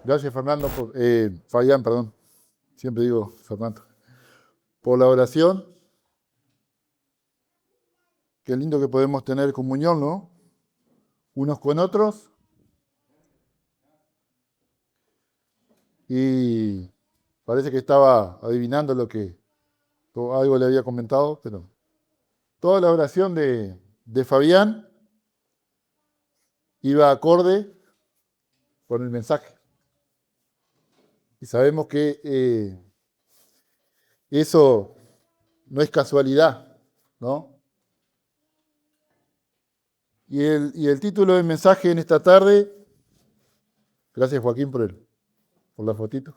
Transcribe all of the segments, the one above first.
Gracias, Fernando, Fabián, perdón. Siempre digo Fernando. Por la oración. Qué lindo que podemos tener comunión, ¿no? Unos con otros. Y parece que estaba adivinando algo le había comentado, pero toda la oración de Fabián iba acorde con el mensaje. Y sabemos que eso no es casualidad, ¿no? Y el título del mensaje en esta tarde, gracias Joaquín por la fotito,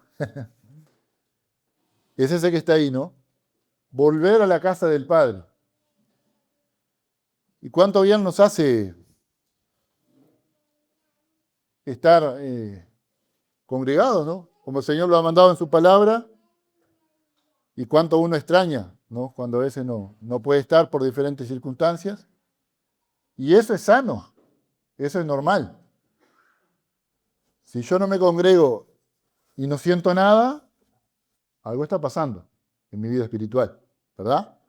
es ese que está ahí, ¿no? Volver a la casa del Padre. ¿Y cuánto bien nos hace estar congregados, ¿no? Como el Señor lo ha mandado en su palabra, y cuánto uno extraña, ¿no? Cuando a veces no puede estar por diferentes circunstancias. Y eso es sano, eso es normal. Si yo no me congrego y no siento nada, algo está pasando en mi vida espiritual, ¿verdad?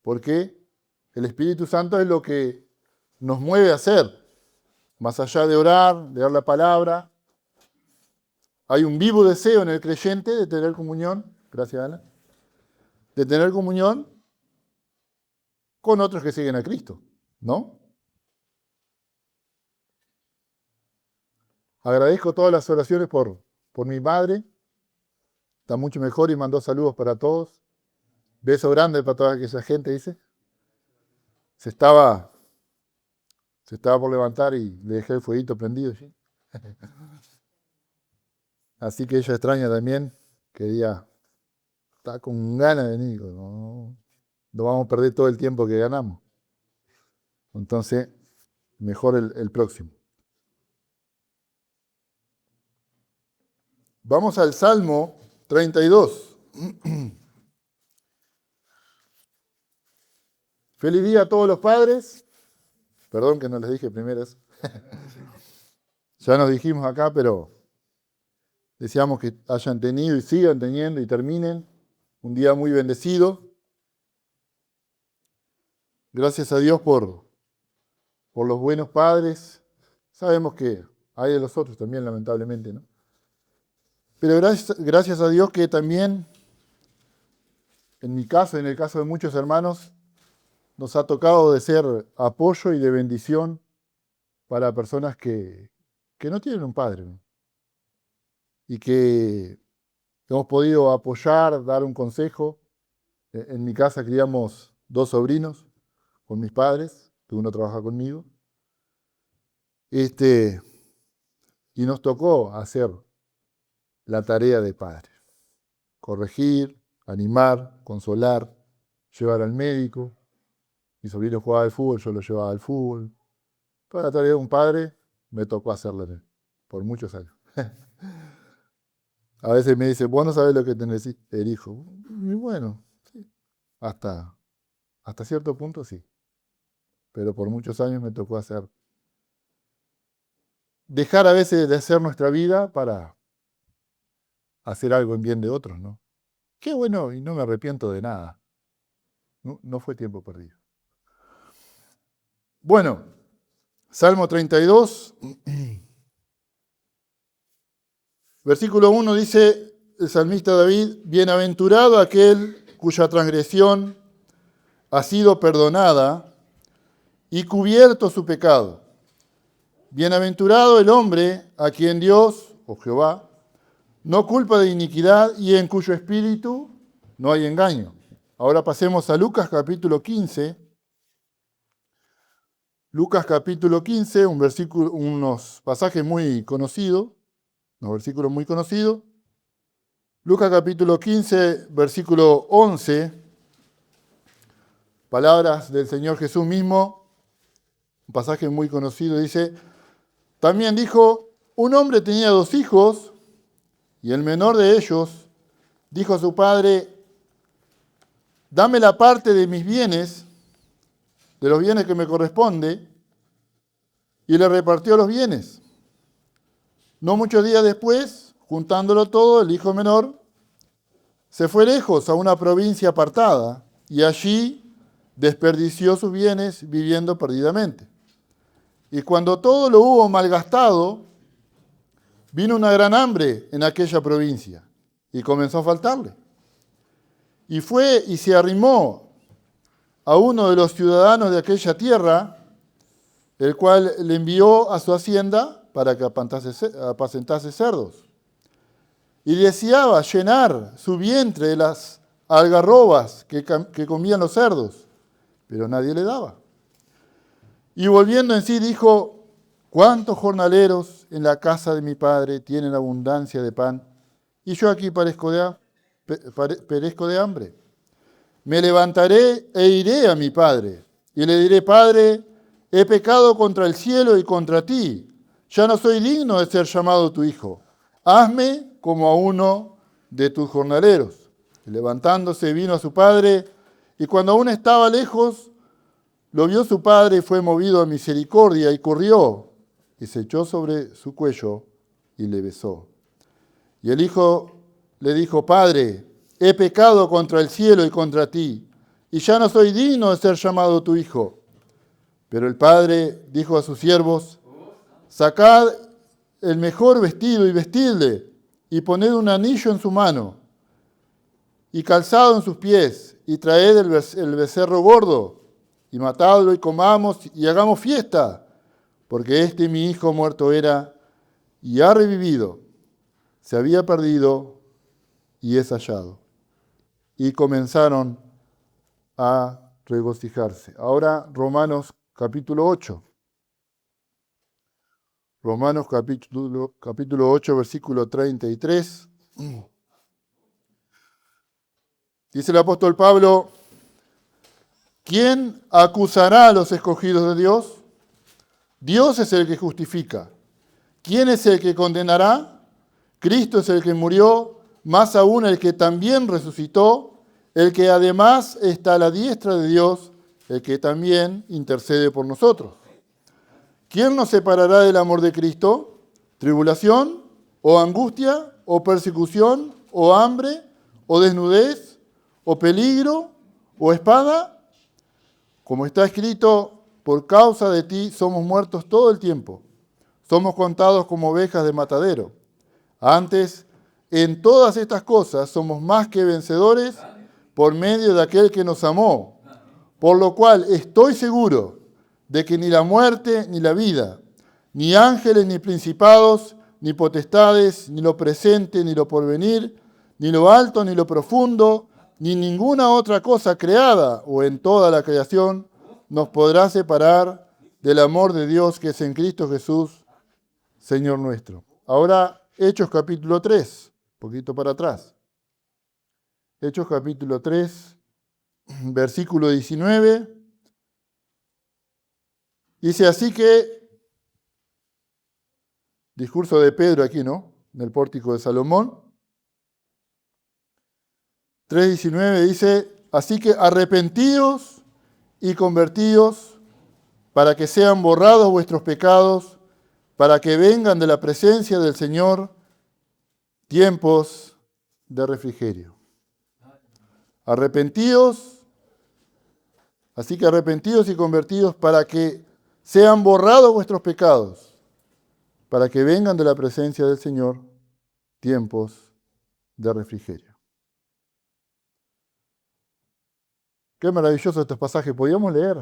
Porque el Espíritu Santo es lo que nos mueve a hacer, más allá de orar, de dar la palabra. Hay un vivo deseo en el creyente de tener comunión, gracias Ana, de tener comunión con otros que siguen a Cristo, ¿no? Agradezco todas las oraciones por mi madre, está mucho mejor y mandó saludos para todos. Beso grande para toda esa gente, dice. Se estaba por levantar y le dejé el fueguito prendido, ¿sí? Así que ella extraña también, quería, está con ganas de venir, no vamos a perder todo el tiempo que ganamos. Entonces, mejor el próximo. Vamos al Salmo 32. Feliz día a todos los padres. Perdón que no les dije primero eso. Ya nos dijimos acá, pero deseamos que hayan tenido y sigan teniendo y terminen un día muy bendecido. Gracias a Dios por los buenos padres. Sabemos que hay de los otros también, lamentablemente, ¿no? Pero gracias a Dios que también, en mi caso, en el caso de muchos hermanos, nos ha tocado de ser apoyo y de bendición para personas que no tienen un padre, ¿no? Y que hemos podido apoyar, dar un consejo. En mi casa criamos 2 sobrinos con mis padres, que uno trabaja conmigo. Y nos tocó hacer la tarea de padre. Corregir, animar, consolar, llevar al médico. Mi sobrino jugaba al fútbol, yo lo llevaba al fútbol. Toda la tarea de un padre me tocó hacerla por muchos años. A veces me dice, vos no sabés lo que tenés el hijo. Y bueno, sí, hasta cierto punto sí. Pero por muchos años me tocó dejar a veces de hacer nuestra vida para hacer algo en bien de otros, ¿no? Qué bueno, y no me arrepiento de nada. No fue tiempo perdido. Bueno, Salmo 32, versículo 1 dice el salmista David, bienaventurado aquel cuya transgresión ha sido perdonada y cubierto su pecado. Bienaventurado el hombre a quien Dios, o Jehová, no culpa de iniquidad y en cuyo espíritu no hay engaño. Ahora pasemos a Lucas capítulo 15. Lucas capítulo 15, unos pasajes muy conocidos, unos versículos muy conocidos. Lucas capítulo 15, versículo 11, palabras del Señor Jesús mismo, un pasaje muy conocido, dice, también dijo, un hombre tenía 2 hijos, y el menor de ellos dijo a su padre, dame la parte de mis bienes, de los bienes que me corresponde, y le repartió los bienes. No muchos días después, juntándolo todo, el hijo menor se fue lejos a una provincia apartada y allí desperdició sus bienes viviendo perdidamente. Y cuando todo lo hubo malgastado, vino una gran hambre en aquella provincia y comenzó a faltarle. Y fue y se arrimó a uno de los ciudadanos de aquella tierra, el cual le envió a su hacienda para que apacentase cerdos. Y deseaba llenar su vientre de las algarrobas que comían los cerdos, pero nadie le daba. Y volviendo en sí dijo: ¿cuántos jornaleros en la casa de mi padre tienen abundancia de pan? Y yo aquí perezco de hambre. Me levantaré e iré a mi padre, y le diré: Padre, he pecado contra el cielo y contra ti. Ya no soy digno de ser llamado tu hijo. Hazme como a uno de tus jornaleros. Y levantándose vino a su padre, y cuando aún estaba lejos, lo vio su padre y fue movido a misericordia, y corrió, y se echó sobre su cuello, y le besó. Y el hijo le dijo: Padre, he pecado contra el cielo y contra ti, y ya no soy digno de ser llamado tu hijo. Pero el padre dijo a sus siervos: sacad el mejor vestido y vestidle, y poned un anillo en su mano, y calzado en sus pies, y traed el becerro gordo, y matadlo y comamos y hagamos fiesta, porque mi hijo muerto era y ha revivido, se había perdido y es hallado. Y comenzaron a regocijarse. Ahora Romanos capítulo 8. Romanos capítulo 8, versículo 33. Dice el apóstol Pablo: ¿quién acusará a los escogidos de Dios? Dios es el que justifica. ¿Quién es el que condenará? Cristo es el que murió, más aún el que también resucitó, el que además está a la diestra de Dios, el que también intercede por nosotros. ¿Quién nos separará del amor de Cristo? ¿Tribulación, o angustia, o persecución, o hambre, o desnudez, o peligro, o espada? Como está escrito: por causa de ti somos muertos todo el tiempo. Somos contados como ovejas de matadero. Antes, en todas estas cosas somos más que vencedores por medio de aquel que nos amó. Por lo cual estoy seguro de que ni la muerte ni la vida, ni ángeles ni principados, ni potestades, ni lo presente ni lo porvenir, ni lo alto ni lo profundo, ni ninguna otra cosa creada o en toda la creación nos podrá separar del amor de Dios que es en Cristo Jesús, Señor nuestro. Ahora, Hechos capítulo 3, un poquito para atrás. Hechos capítulo 3, versículo 19. Dice así que, discurso de Pedro aquí, ¿no? En el pórtico de Salomón. 3:19 dice: así que arrepentíos y convertíos para que sean borrados vuestros pecados, para que vengan de la presencia del Señor tiempos de refrigerio. Arrepentíos, así que arrepentíos y convertidos para que sean borrados vuestros pecados, para que vengan de la presencia del Señor tiempos de refrigerio. Qué maravilloso este pasaje. Podríamos leer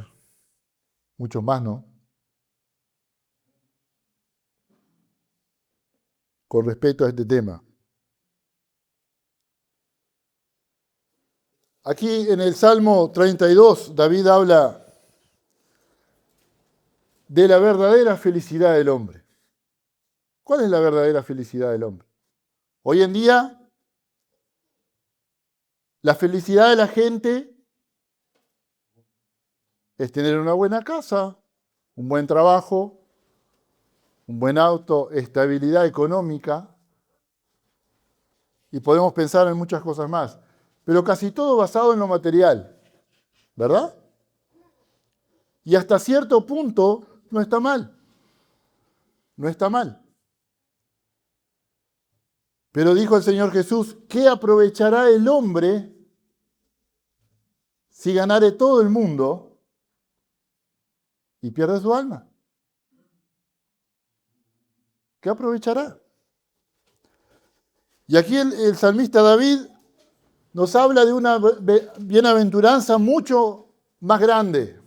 muchos más, ¿no? Con respecto a este tema. Aquí en el Salmo 32, David habla de la verdadera felicidad del hombre. ¿Cuál es la verdadera felicidad del hombre? Hoy en día, la felicidad de la gente es tener una buena casa, un buen trabajo, un buen auto, estabilidad económica, y podemos pensar en muchas cosas más, pero casi todo basado en lo material, ¿verdad? Y hasta cierto punto no está mal, no está mal. Pero dijo el Señor Jesús, ¿qué aprovechará el hombre si ganare todo el mundo y pierde su alma? ¿Qué aprovechará? Y aquí el salmista David nos habla de una bienaventuranza mucho más grande.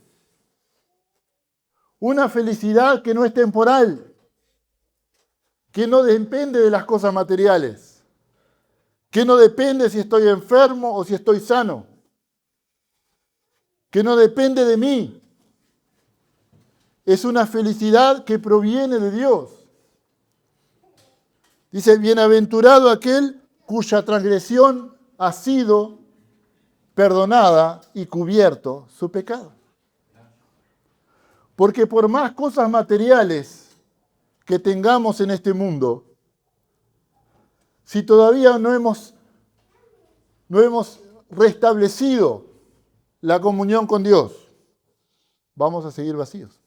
Una felicidad que no es temporal, que no depende de las cosas materiales, que no depende si estoy enfermo o si estoy sano, que no depende de mí. Es una felicidad que proviene de Dios. Dice, bienaventurado aquel cuya transgresión ha sido perdonada y cubierto su pecado. Porque por más cosas materiales que tengamos en este mundo, si todavía no hemos restablecido la comunión con Dios, vamos a seguir vacíos.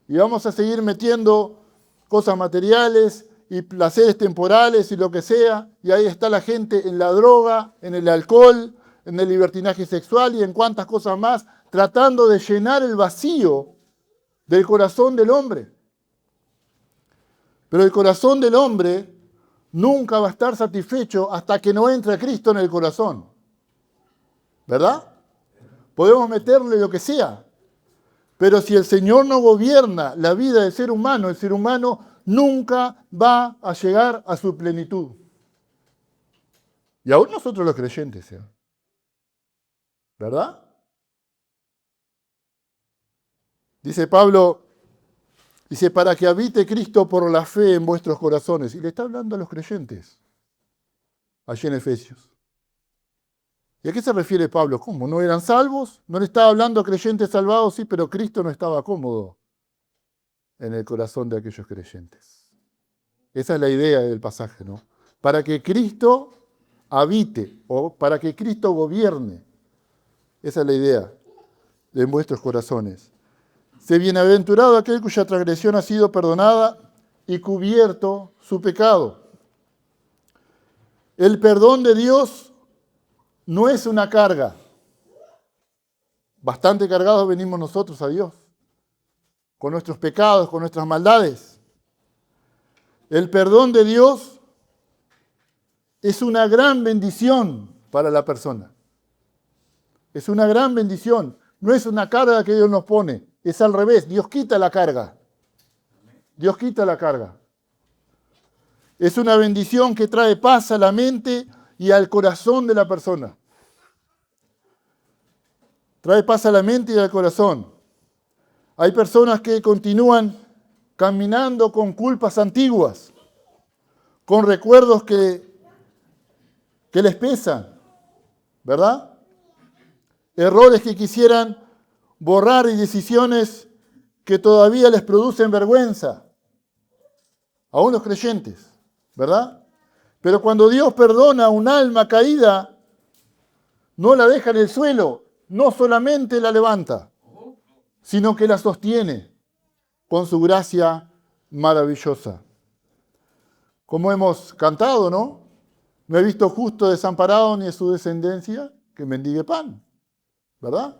Y vamos a seguir metiendo cosas materiales y placeres temporales y lo que sea, y ahí está la gente en la droga, en el alcohol, en el libertinaje sexual y en cuantas cosas más, tratando de llenar el vacío del corazón del hombre. Pero el corazón del hombre nunca va a estar satisfecho hasta que no entre Cristo en el corazón. ¿Verdad? Podemos meterle lo que sea, pero si el Señor no gobierna la vida del ser humano, el ser humano nunca va a llegar a su plenitud. Y aún nosotros los creyentes, ¿eh? ¿Verdad? Dice Pablo, dice, para que habite Cristo por la fe en vuestros corazones. Y le está hablando a los creyentes, allí en Efesios. ¿Y a qué se refiere Pablo? ¿Cómo? ¿No eran salvos? ¿No le estaba hablando a creyentes salvados? Sí, pero Cristo no estaba cómodo en el corazón de aquellos creyentes. Esa es la idea del pasaje, ¿no? Para que Cristo habite o para que Cristo gobierne. Esa es la idea de vuestros corazones. Sé bienaventurado aquel cuya transgresión ha sido perdonada y cubierto su pecado. El perdón de Dios no es una carga. Bastante cargados venimos nosotros a Dios, con nuestros pecados, con nuestras maldades. El perdón de Dios es una gran bendición para la persona. Es una gran bendición. No es una carga que Dios nos pone. Es al revés. Dios quita la carga. Dios quita la carga. Es una bendición que trae paz a la mente y al corazón de la persona. Trae paz a la mente y al corazón. Hay personas que continúan caminando con culpas antiguas, con recuerdos que les pesan, ¿verdad? Errores que quisieran borrar y decisiones que todavía les producen vergüenza. Aún los creyentes, ¿verdad? Pero cuando Dios perdona a un alma caída, no la deja en el suelo, no solamente la levanta, sino que la sostiene con su gracia maravillosa. Como hemos cantado, ¿no? No he visto justo desamparado ni a su descendencia que mendigue pan, ¿verdad?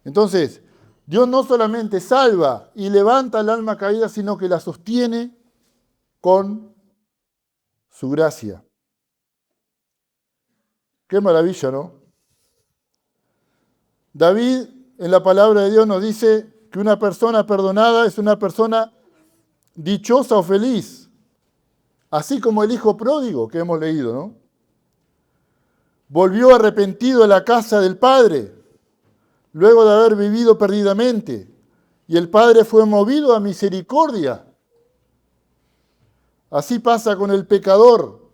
Entonces, Dios no solamente salva y levanta al alma caída, sino que la sostiene con su gracia. Qué maravilla, ¿no? David, en la palabra de Dios, nos dice que una persona perdonada es una persona dichosa o feliz, así como el hijo pródigo que hemos leído, ¿no? Volvió arrepentido a la casa del padre, luego de haber vivido perdidamente, y el padre fue movido a misericordia. Así pasa con el pecador,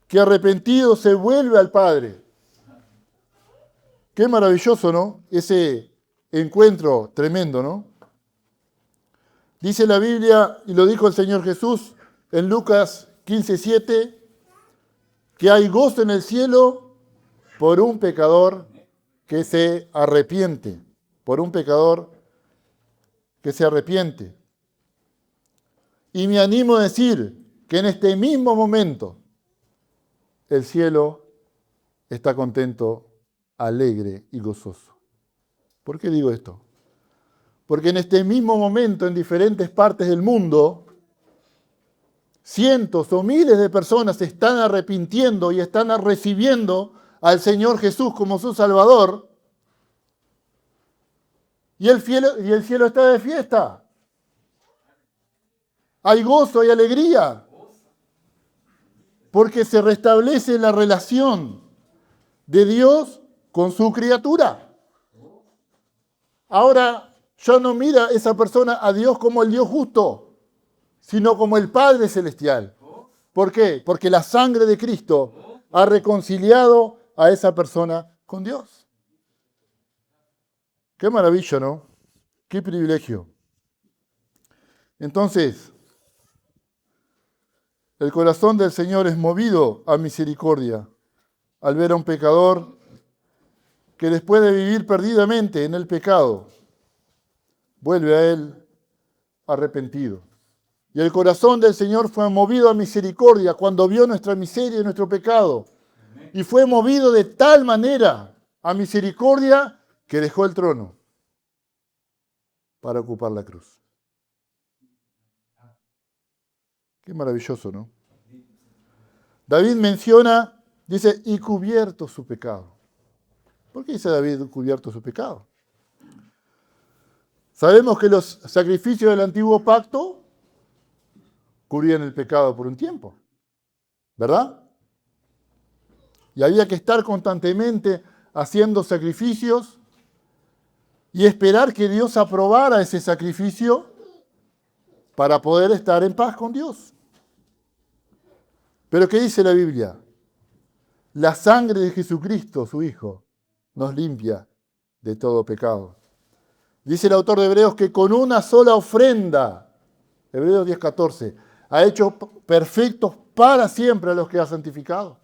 que arrepentido se vuelve al Padre. Qué maravilloso, ¿no? Ese encuentro tremendo, ¿no? Dice la Biblia, y lo dijo el Señor Jesús en Lucas 15:7, que hay gozo en el cielo por un pecador que se arrepiente, por un pecador que se arrepiente. Y me animo a decir que en este mismo momento, el cielo está contento, alegre y gozoso. ¿Por qué digo esto? Porque en este mismo momento, en diferentes partes del mundo, cientos o miles de personas se están arrepintiendo y están recibiendo al Señor Jesús como su Salvador. Y el cielo está de fiesta. Hay gozo, hay alegría. Porque se restablece la relación de Dios con su criatura. Ahora ya no mira esa persona a Dios como el Dios justo, sino como el Padre Celestial. ¿Por qué? Porque la sangre de Cristo ha reconciliado a esa persona con Dios. Qué maravilla, ¿no? Qué privilegio. Entonces, el corazón del Señor es movido a misericordia al ver a un pecador que después de vivir perdidamente en el pecado, vuelve a Él arrepentido. Y el corazón del Señor fue movido a misericordia cuando vio nuestra miseria y nuestro pecado. Y fue movido de tal manera a misericordia que dejó el trono para ocupar la cruz. Qué maravilloso, ¿no? David menciona, dice, y cubierto su pecado. ¿Por qué dice David cubierto su pecado? Sabemos que los sacrificios del antiguo pacto cubrían el pecado por un tiempo, ¿verdad? Y había que estar constantemente haciendo sacrificios y esperar que Dios aprobara ese sacrificio para poder estar en paz con Dios. Pero ¿qué dice la Biblia? La sangre de Jesucristo, su Hijo, nos limpia de todo pecado. Dice el autor de Hebreos que con una sola ofrenda, Hebreos 10:14, ha hecho perfectos para siempre a los que ha santificado.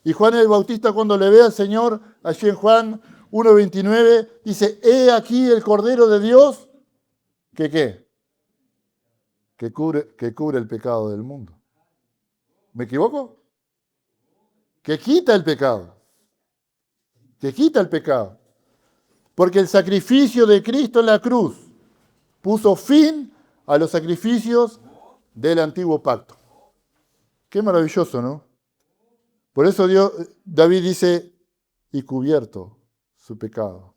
Y Juan el Bautista, cuando le ve al Señor, allí en Juan 1:29, dice, he aquí el Cordero de Dios, que ¿qué? Que cubre el pecado del mundo. ¿Me equivoco? Que quita el pecado. Que quita el pecado. Porque el sacrificio de Cristo en la cruz puso fin a los sacrificios del antiguo pacto. Qué maravilloso, ¿no? Por eso David dice, y cubierto su pecado.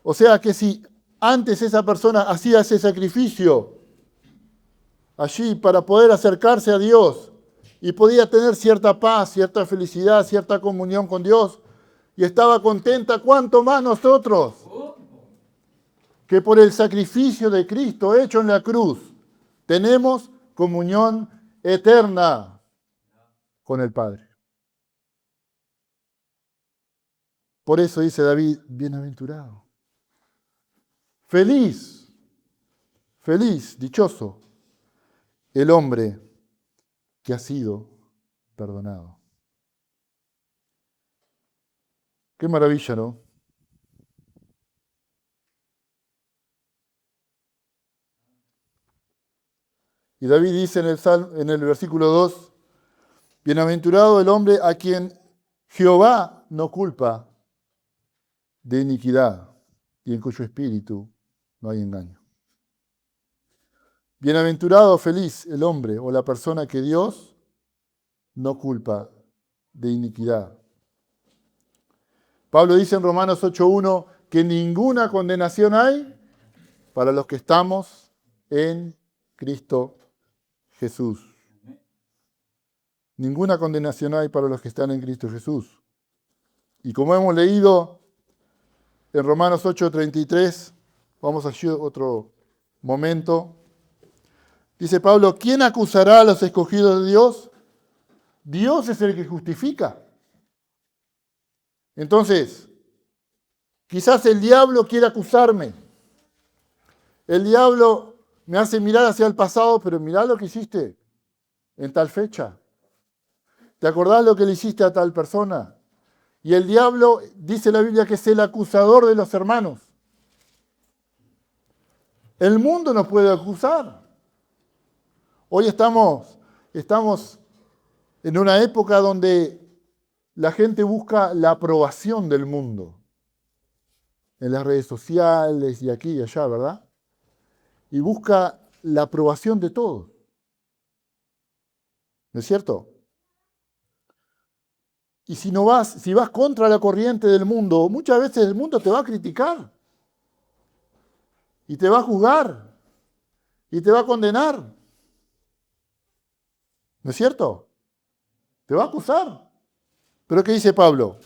O sea que si antes esa persona hacía ese sacrificio allí para poder acercarse a Dios y podía tener cierta paz, cierta felicidad, cierta comunión con Dios y estaba contenta, ¿cuánto más nosotros? Que por el sacrificio de Cristo hecho en la cruz tenemos comunión eterna con el Padre. Por eso dice David, bienaventurado, feliz, dichoso, el hombre que ha sido perdonado. Qué maravilla, ¿no? Y David dice en el versículo 2, bienaventurado el hombre a quien Jehová no culpa de iniquidad y en cuyo espíritu no hay engaño. Bienaventurado, feliz el hombre o la persona que Dios no culpa de iniquidad. Pablo dice en Romanos 8:1 que ninguna condenación hay para los que estamos en Cristo Jesús. Ninguna condenación hay para los que están en Cristo Jesús. Y como hemos leído en Romanos 8:33, vamos allí otro momento. Dice Pablo, ¿quién acusará a los escogidos de Dios? Dios es el que justifica. Entonces, quizás el diablo quiere acusarme. El diablo me hace mirar hacia el pasado, pero mirá lo que hiciste en tal fecha. ¿Te acordás lo que le hiciste a tal persona? Y el diablo, dice la Biblia, que es el acusador de los hermanos. El mundo nos puede acusar. Hoy estamos En una época donde la gente busca la aprobación del mundo, en las redes sociales y aquí y allá, ¿verdad? Y busca la aprobación de todos. ¿No es cierto? Y si vas contra la corriente del mundo, muchas veces el mundo te va a criticar y te va a juzgar y te va a condenar. ¿No es cierto? Te va a acusar. Pero ¿qué dice Pablo?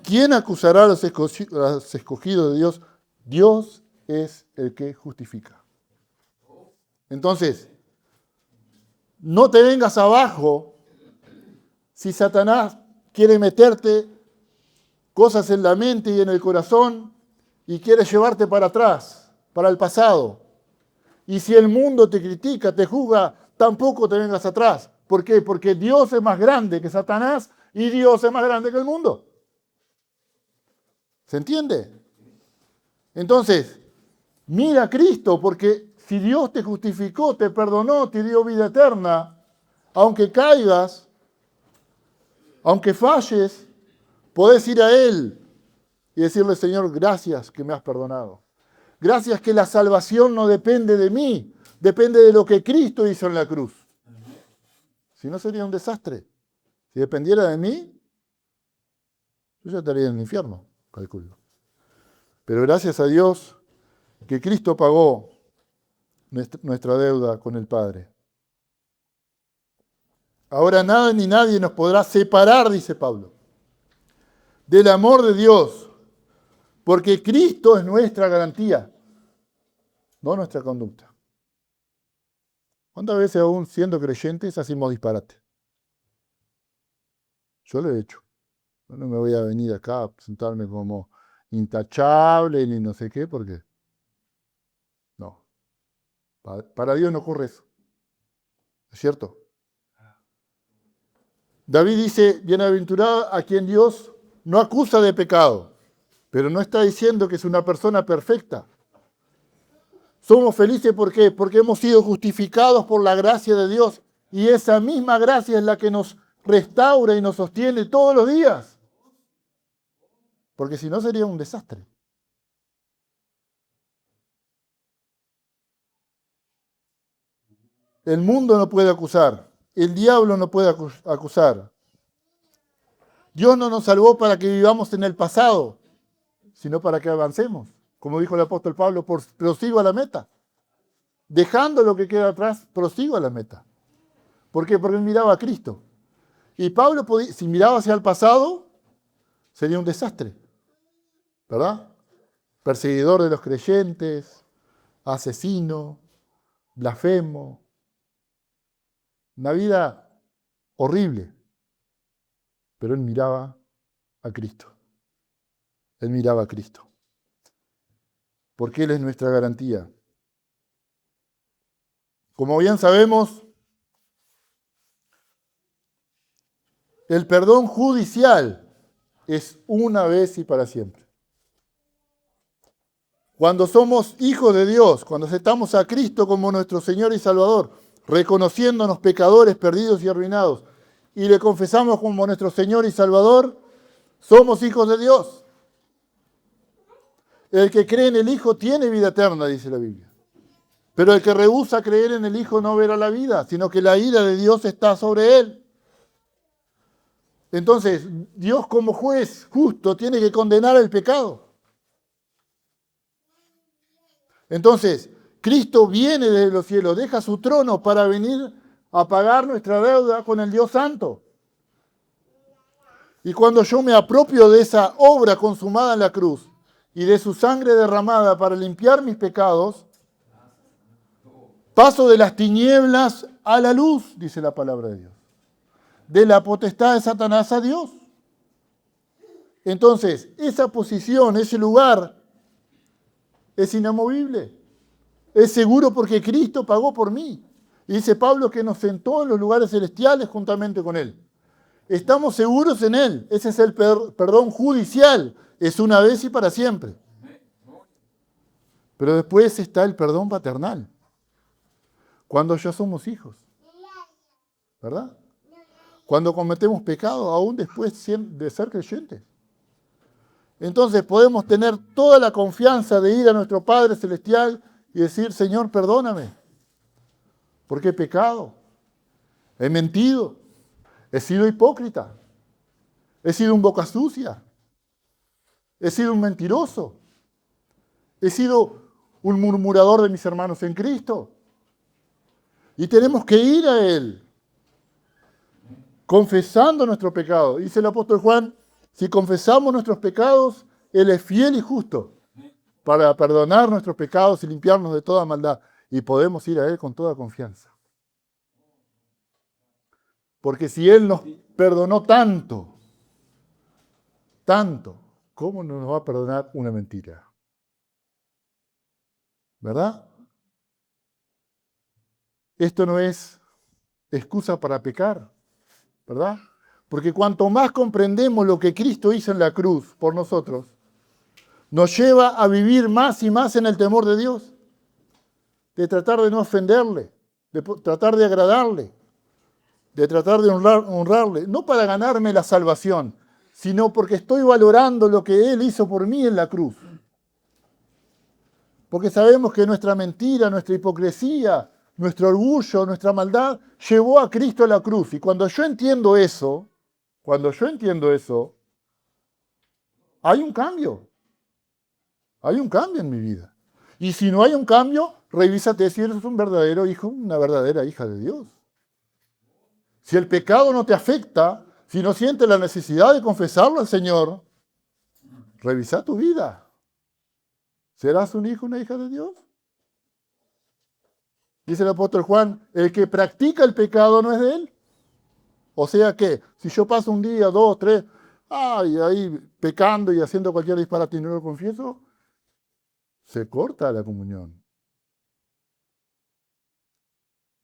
¿Quién acusará a los escogidos de Dios? Dios es el que justifica. Entonces, no te vengas abajo si Satanás quiere meterte cosas en la mente y en el corazón y quiere llevarte para atrás, para el pasado. Y si el mundo te critica, te juzga, tampoco te vengas atrás. ¿Por qué? Porque Dios es más grande que Satanás y Dios es más grande que el mundo. ¿Se entiende? Entonces, mira a Cristo, porque si Dios te justificó, te perdonó, te dio vida eterna, aunque caigas, aunque falles, podés ir a Él y decirle, Señor, gracias que me has perdonado. Gracias que la salvación no depende de mí, depende de lo que Cristo hizo en la cruz. Si no, sería un desastre. Si dependiera de mí, yo ya estaría en el infierno, calculo. Pero gracias a Dios que Cristo pagó nuestra deuda con el Padre. Ahora nada ni nadie nos podrá separar, dice Pablo, del amor de Dios, porque Cristo es nuestra garantía, no nuestra conducta. ¿Cuántas veces aún siendo creyentes hacemos disparate? Yo lo he hecho. Yo no me voy a venir acá a presentarme como intachable ni no sé qué, porque no. Para Dios no ocurre eso. ¿Es cierto? David dice, bienaventurado a quien Dios no acusa de pecado, pero no está diciendo que es una persona perfecta. Somos felices, ¿por qué? Porque hemos sido justificados por la gracia de Dios y esa misma gracia es la que nos restaura y nos sostiene todos los días. Porque si no sería un desastre. El mundo no puede acusar, el diablo no puede acusar. Dios no nos salvó para que vivamos en el pasado, sino para que avancemos. Como dijo el apóstol Pablo, prosigo a la meta. Dejando lo que queda atrás, prosigo a la meta. ¿Por qué? Porque él miraba a Cristo. Y Pablo, si miraba hacia el pasado, sería un desastre. ¿Verdad? Perseguidor de los creyentes, asesino, blasfemo. Una vida horrible. Pero él miraba a Cristo. Él miraba a Cristo. Porque Él es nuestra garantía. Como bien sabemos, el perdón judicial es una vez y para siempre. Cuando somos hijos de Dios, cuando aceptamos a Cristo como nuestro Señor y Salvador, reconociéndonos pecadores perdidos y arruinados, y le confesamos como nuestro Señor y Salvador, somos hijos de Dios. El que cree en el Hijo tiene vida eterna, dice la Biblia. Pero el que rehúsa creer en el Hijo no verá la vida, sino que la ira de Dios está sobre él. Entonces, Dios como juez justo tiene que condenar el pecado. Entonces, Cristo viene desde los cielos, deja su trono para venir a pagar nuestra deuda con el Dios Santo. Y cuando yo me apropio de esa obra consumada en la cruz y de su sangre derramada para limpiar mis pecados, paso de las tinieblas a la luz, dice la palabra de Dios. De la potestad de Satanás a Dios. Entonces, esa posición, ese lugar, es inamovible. Es seguro porque Cristo pagó por mí. Y dice Pablo que nos sentó en los lugares celestiales juntamente con Él. Estamos seguros en Él. Ese es el perdón judicial. Es una vez y para siempre. Pero después está el perdón paternal. Cuando ya somos hijos. ¿Verdad? cuando cometemos pecado, aún después de ser creyentes. Entonces podemos tener toda la confianza de ir a nuestro Padre Celestial y decir, Señor, perdóname, porque he pecado, he mentido, he sido hipócrita, he sido un boca sucia, he sido un mentiroso, he sido un murmurador de mis hermanos en Cristo. Y tenemos que ir a Él, confesando nuestro pecado. Dice el apóstol Juan, si confesamos nuestros pecados, Él es fiel y justo para perdonar nuestros pecados y limpiarnos de toda maldad. Y podemos ir a Él con toda confianza. Porque si Él nos perdonó tanto, ¿cómo no nos va a perdonar una mentira? ¿Verdad? Esto no es excusa para pecar, ¿verdad? Porque cuanto más comprendemos lo que Cristo hizo en la cruz por nosotros, nos lleva a vivir más y más en el temor de Dios, de tratar de no ofenderle, de tratar de agradarle, de tratar de honrarle, no para ganarme la salvación, sino porque estoy valorando lo que Él hizo por mí en la cruz. Porque sabemos que nuestra mentira, nuestra hipocresía, nuestro orgullo, nuestra maldad, llevó a Cristo a la cruz. Y cuando yo entiendo eso, hay un cambio. Hay un cambio en mi vida. Y si no hay un cambio, revísate si eres un verdadero hijo, una verdadera hija de Dios. Si el pecado no te afecta, si no sientes la necesidad de confesarlo al Señor, revisa tu vida. ¿Serás un hijo, una hija de Dios? Dice el apóstol Juan, el que practica el pecado no es de él. O sea que, si yo paso un día, 2, 3, ahí pecando y haciendo cualquier disparate y no lo confieso, se corta la comunión.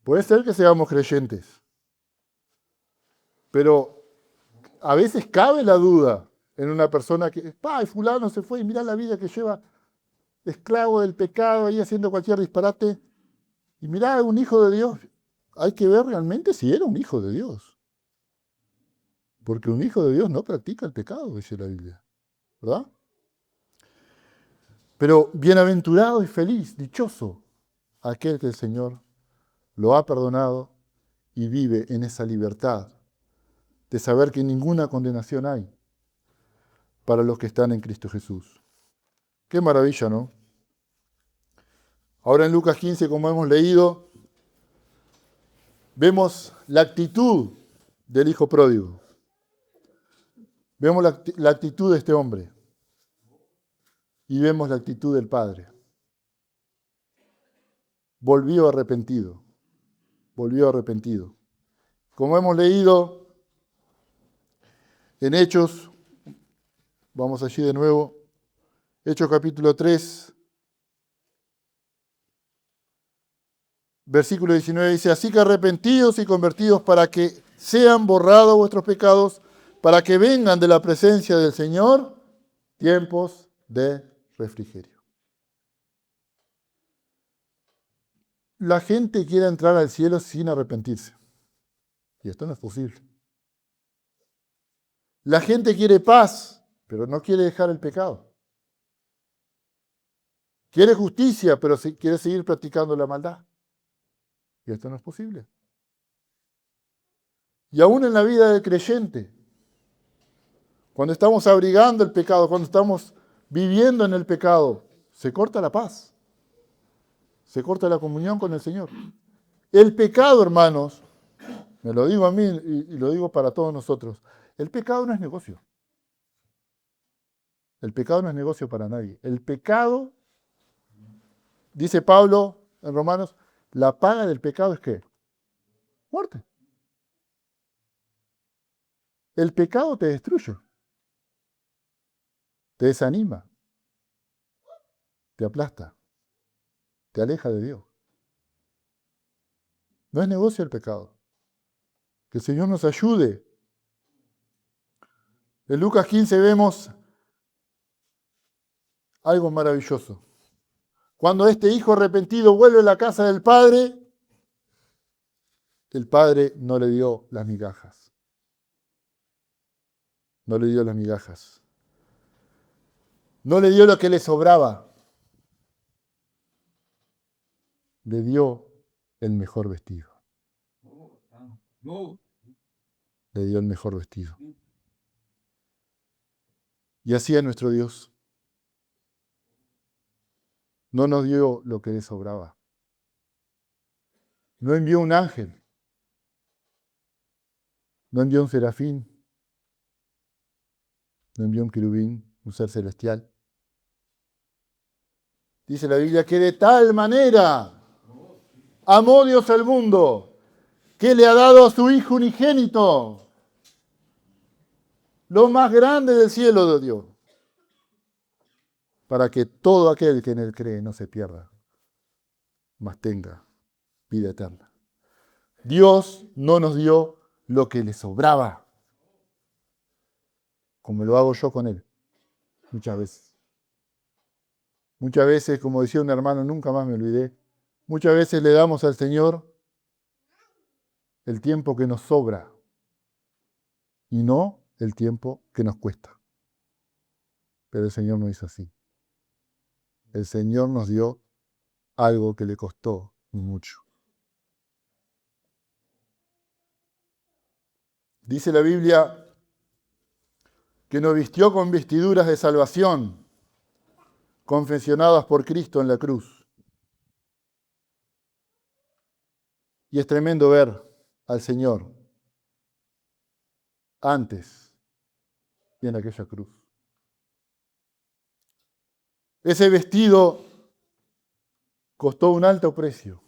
Puede ser que seamos creyentes, pero a veces cabe la duda en una persona que, fulano se fue y mirá la vida que lleva, esclavo del pecado, ahí haciendo cualquier disparate. Y mirá, un hijo de Dios, hay que ver realmente si era un hijo de Dios. Porque un hijo de Dios no practica el pecado, dice la Biblia. ¿Verdad? Pero bienaventurado y feliz, dichoso, aquel que el Señor lo ha perdonado y vive en esa libertad de saber que ninguna condenación hay para los que están en Cristo Jesús. Qué maravilla, ¿no? Ahora en Lucas 15, como hemos leído, vemos la actitud del hijo pródigo. Vemos la actitud de este hombre. Y vemos la actitud del padre. Volvió arrepentido. Como hemos leído en Hechos, vamos allí de nuevo, Hechos capítulo 3, versículo 19 dice, así que arrepentidos y convertidos para que sean borrados vuestros pecados, para que vengan de la presencia del Señor tiempos de refrigerio. La gente quiere entrar al cielo sin arrepentirse. Y esto no es posible. La gente quiere paz, pero no quiere dejar el pecado. Quiere justicia, pero quiere seguir practicando la maldad. Y esto no es posible. Y aún en la vida del creyente, cuando estamos abrigando el pecado, cuando estamos viviendo en el pecado, se corta la paz. Se corta la comunión con el Señor. El pecado, hermanos, me lo digo a mí y lo digo para todos nosotros, el pecado no es negocio. El pecado no es negocio para nadie. El pecado, dice Pablo en Romanos, la paga del pecado es ¿qué? Muerte. El pecado te destruye, te desanima, te aplasta, te aleja de Dios. No es negocio el pecado. Que el Señor nos ayude. En Lucas 15 vemos algo maravilloso. Cuando este hijo arrepentido vuelve a la casa del padre, el padre no le dio las migajas. No le dio las migajas. No le dio lo que le sobraba. Le dio el mejor vestido. Le dio el mejor vestido. Y así a nuestro Dios. No nos dio lo que le sobraba. No envió un ángel. No envió un serafín. No envió un querubín, un ser celestial. Dice la Biblia que de tal manera amó Dios al mundo, que le ha dado a su Hijo unigénito, lo más grande del cielo de Dios, para que todo aquel que en él cree no se pierda, mas tenga vida eterna. Dios no nos dio lo que le sobraba, como lo hago yo con él, muchas veces. Muchas veces, como decía un hermano, nunca más me olvidé, muchas veces le damos al Señor el tiempo que nos sobra y no el tiempo que nos cuesta. Pero el Señor no hizo así. El Señor nos dio algo que le costó mucho. Dice la Biblia que nos vistió con vestiduras de salvación, confeccionadas por Cristo en la cruz. Y es tremendo ver al Señor antes y en aquella cruz. Ese vestido costó un alto precio.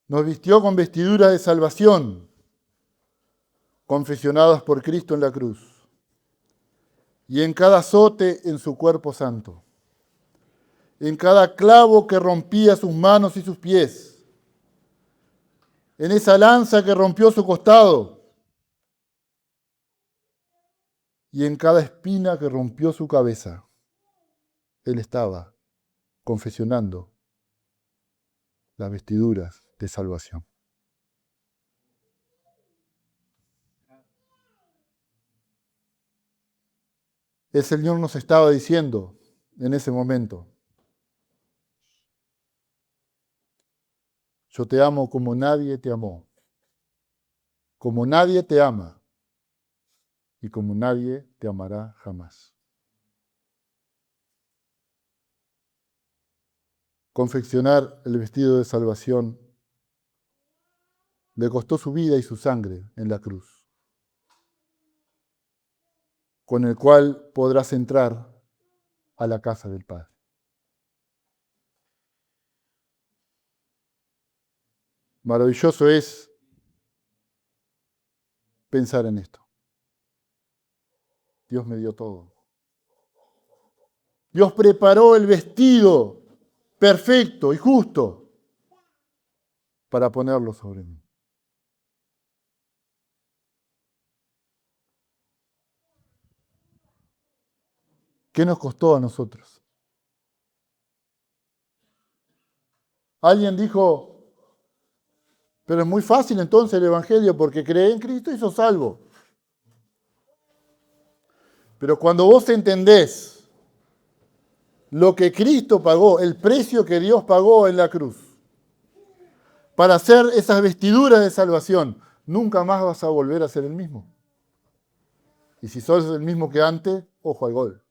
Nos vistió con vestiduras de salvación, confeccionadas por Cristo en la cruz. Y en cada azote en su cuerpo santo, en cada clavo que rompía sus manos y sus pies, en esa lanza que rompió su costado, y en cada espina que rompió su cabeza, Él estaba confeccionando las vestiduras de salvación. El Señor nos estaba diciendo en ese momento: yo te amo como nadie te amó, como nadie te ama y como nadie te amará jamás. Confeccionar el vestido de salvación le costó su vida y su sangre en la cruz, con el cual podrás entrar a la casa del Padre. Maravilloso es pensar en esto. Dios me dio todo. Dios preparó el vestido perfecto y justo para ponerlo sobre mí. ¿Qué nos costó a nosotros? Alguien dijo, pero es muy fácil entonces el Evangelio porque creé en Cristo y sos salvo. Pero cuando vos entendés lo que Cristo pagó, el precio que Dios pagó en la cruz, para hacer esas vestiduras de salvación, nunca más vas a volver a ser el mismo. Y si sos el mismo que antes, ojo al gol.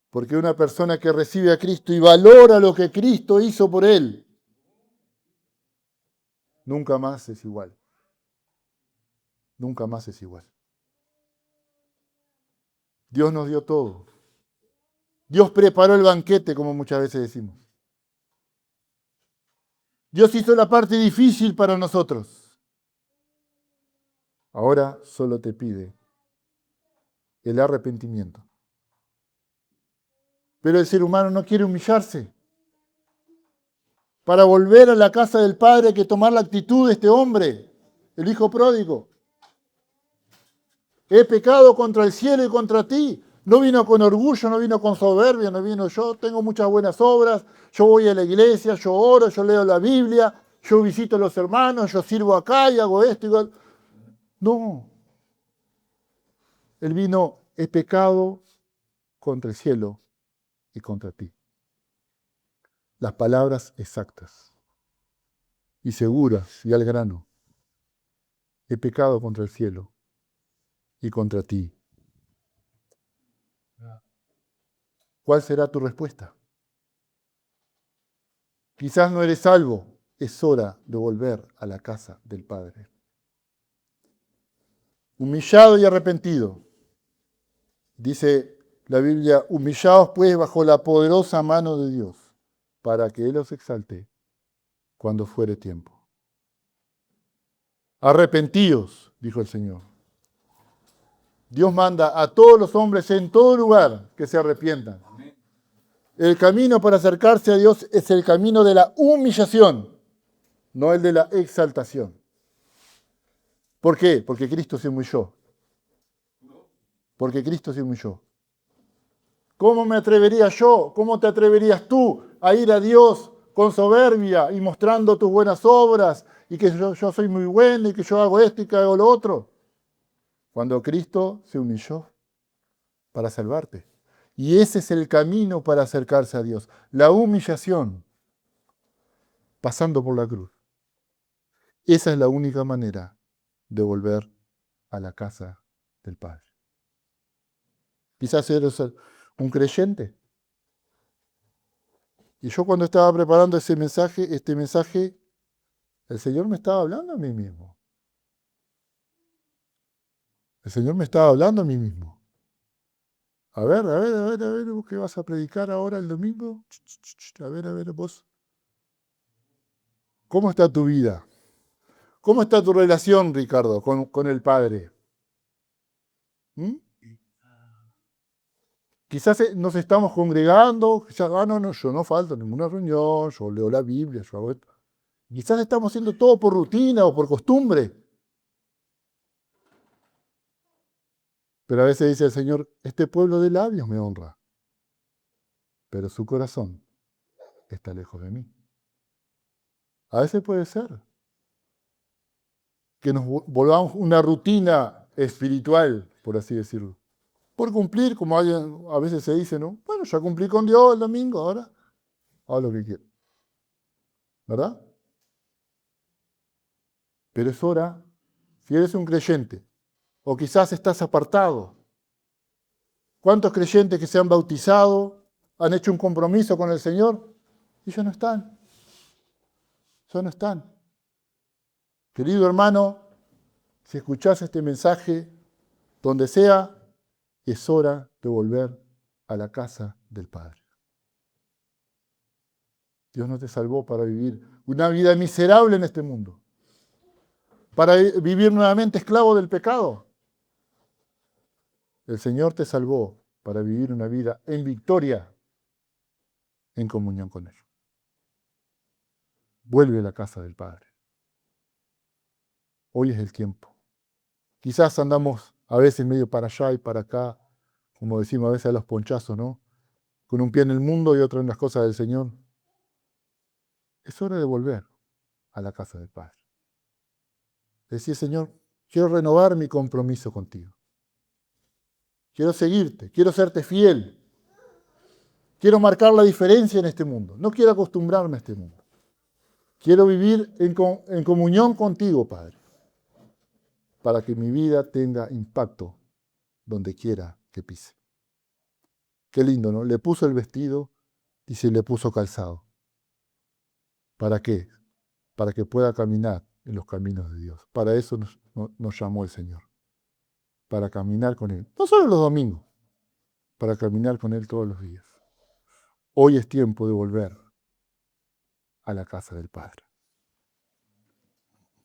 Porque una persona que recibe a Cristo y valora lo que Cristo hizo por él, nunca más es igual. Nunca más es igual. Dios nos dio todo. Dios preparó el banquete, como muchas veces decimos. Dios hizo la parte difícil para nosotros. Ahora solo te pide el arrepentimiento. Pero el ser humano no quiere humillarse. Para volver a la casa del Padre hay que tomar la actitud de este hombre, el hijo pródigo. He pecado contra el cielo y contra ti. No vino con orgullo, no vino con soberbia, no vino yo tengo muchas buenas obras, yo voy a la iglesia, yo oro, yo leo la Biblia, yo visito a los hermanos, yo sirvo acá y hago esto. No. Él vino, he pecado contra el cielo y contra ti. Las palabras exactas y seguras y al grano. He pecado contra el cielo y contra ti. ¿Cuál será tu respuesta? Quizás no eres salvo. Es hora de volver a la casa del Padre. Humillado y arrepentido. Dice la Biblia, humillaos pues bajo la poderosa mano de Dios, para que Él os exalte cuando fuere tiempo. Arrepentíos, dijo el Señor. Dios manda a todos los hombres en todo lugar que se arrepientan. El camino para acercarse a Dios es el camino de la humillación, no el de la exaltación. ¿Por qué? Porque Cristo se humilló. Porque Cristo se humilló. ¿Cómo me atrevería yo? ¿Cómo te atreverías tú a ir a Dios con soberbia y mostrando tus buenas obras y que yo soy muy bueno y que yo hago esto y que hago lo otro? Cuando Cristo se humilló para salvarte. Y ese es el camino para acercarse a Dios. La humillación, pasando por la cruz. Esa es la única manera de volver a la casa del Padre. Quizás eres un creyente. Y yo cuando estaba preparando este mensaje, el Señor me estaba hablando a mí mismo. El Señor me estaba hablando a mí mismo. A ver, ¿vos qué vas a predicar ahora el domingo? A ver, vos. ¿Cómo está tu vida? ¿Cómo está tu relación, Ricardo, con el Padre? ¿Mm? Quizás nos estamos congregando, quizás, no, yo no falto a ninguna reunión, yo leo la Biblia, yo hago esto. Quizás estamos haciendo todo por rutina o por costumbre. Pero a veces dice el Señor, este pueblo de labios me honra, pero su corazón está lejos de mí. A veces puede ser que nos volvamos una rutina espiritual, por así decirlo. Por cumplir, como a veces se dice, ¿no? Bueno, ya cumplí con Dios el domingo, ahora hago lo que quiero. ¿Verdad? Pero es hora, si eres un creyente, o quizás estás apartado. ¿Cuántos creyentes que se han bautizado, han hecho un compromiso con el Señor y ya no están? Ya no están. Querido hermano, si escuchás este mensaje, donde sea, es hora de volver a la casa del Padre. Dios no te salvó para vivir una vida miserable en este mundo, para vivir nuevamente esclavo del pecado. El Señor te salvó para vivir una vida en victoria, en comunión con Él. Vuelve a la casa del Padre. Hoy es el tiempo. Quizás andamos a veces medio para allá y para acá, como decimos a veces a los ponchazos, ¿no? Con un pie en el mundo y otro en las cosas del Señor. Es hora de volver a la casa del Padre. Decir, Señor, quiero renovar mi compromiso contigo. Quiero seguirte, quiero serte fiel. Quiero marcar la diferencia en este mundo. No quiero acostumbrarme a este mundo. Quiero vivir en comunión contigo, Padre, para que mi vida tenga impacto donde quiera que pise. Qué lindo, ¿no? Le puso el vestido, dice, le puso calzado. ¿Para qué? Para que pueda caminar en los caminos de Dios. Para eso nos llamó el Señor. Para caminar con Él. No solo los domingos, para caminar con Él todos los días. Hoy es tiempo de volver a la casa del Padre.